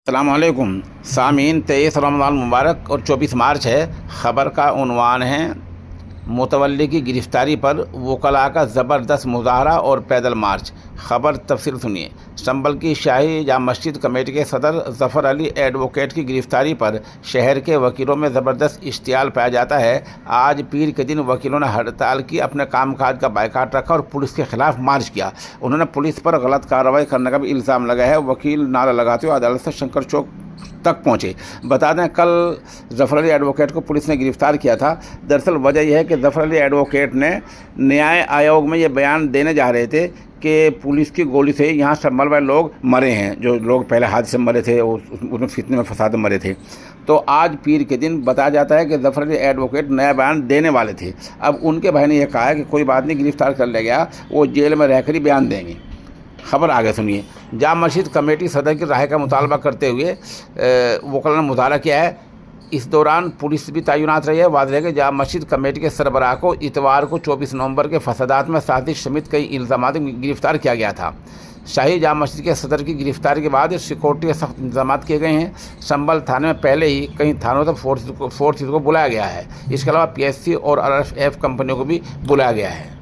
السلام علیکم سامعین، 23 رمضان مبارک اور 24 مارچ ہے۔ خبر کا عنوان ہے متولی کی گرفتاری پر وکلاء کا زبردست مظاہرہ اور پیدل مارچ۔ خبر تفصیل سنیے۔ سنبل کی شاہی جامع مسجد کمیٹی کے صدر ظفر علی ایڈوکیٹ کی گرفتاری پر شہر کے وکیلوں میں زبردست اشتعال پایا جاتا ہے۔ آج پیر کے دن وکیلوں نے ہڑتال کی، اپنے کام کاج کا بائیکاٹ رکھا اور پولیس کے خلاف مارچ کیا۔ انہوں نے پولیس پر غلط کارروائی کرنے کا بھی الزام لگایا ہے۔ وکیل نعرہ لگاتے ہوئے عدالت سے شنکر چوک تک پہنچے۔ بتا دیں کل ظفر علی ایڈوکیٹ کو پولیس نے گرفتار کیا تھا۔ دراصل وجہ یہ ہے کہ ظفر علی ایڈوکیٹ نے نیائے آیوگ میں یہ بیان دینے جا رہے تھے کہ پولیس کی گولی سے یہاں سنبھل والے لوگ مرے ہیں، جو لوگ پہلے حادثے میں مرے تھے، اس میں فتنے میں فساد میں مرے تھے۔ تو آج پیر کے دن بتایا جاتا ہے کہ ظفر علی ایڈوکیٹ نیا بیان دینے والے تھے۔ اب ان کے بھائی نے یہ کہا ہے کہ کوئی بات نہیں، گرفتار کر لیا گیا، وہ جیل میں رہ کر ہی بیان دیں گے۔ خبر آگے سنیے۔ جامع مسجد کمیٹی صدر کی رہائی کا مطالبہ کرتے ہوئے وکلاء نے مظاہرہ کیا ہے۔ اس دوران پولیس بھی تعینات رہی ہے۔ واضح ہے کہ جامع مسجد کمیٹی کے سربراہ کو اتوار کو 24 نومبر کے فسادات میں سازش سمیت کئی الزامات میں گرفتار کیا گیا تھا۔ شاہی جامع مسجد کے صدر کی گرفتاری کے بعد سیکورٹی کے سخت انتظامات کیے گئے ہیں۔ سنبل تھانے میں پہلے ہی کئی تھانوں تک فورسز کو بلایا گیا ہے۔ اس کے علاوہ PSC اور RFF کمپنیوں کو بھی بلایا گیا ہے۔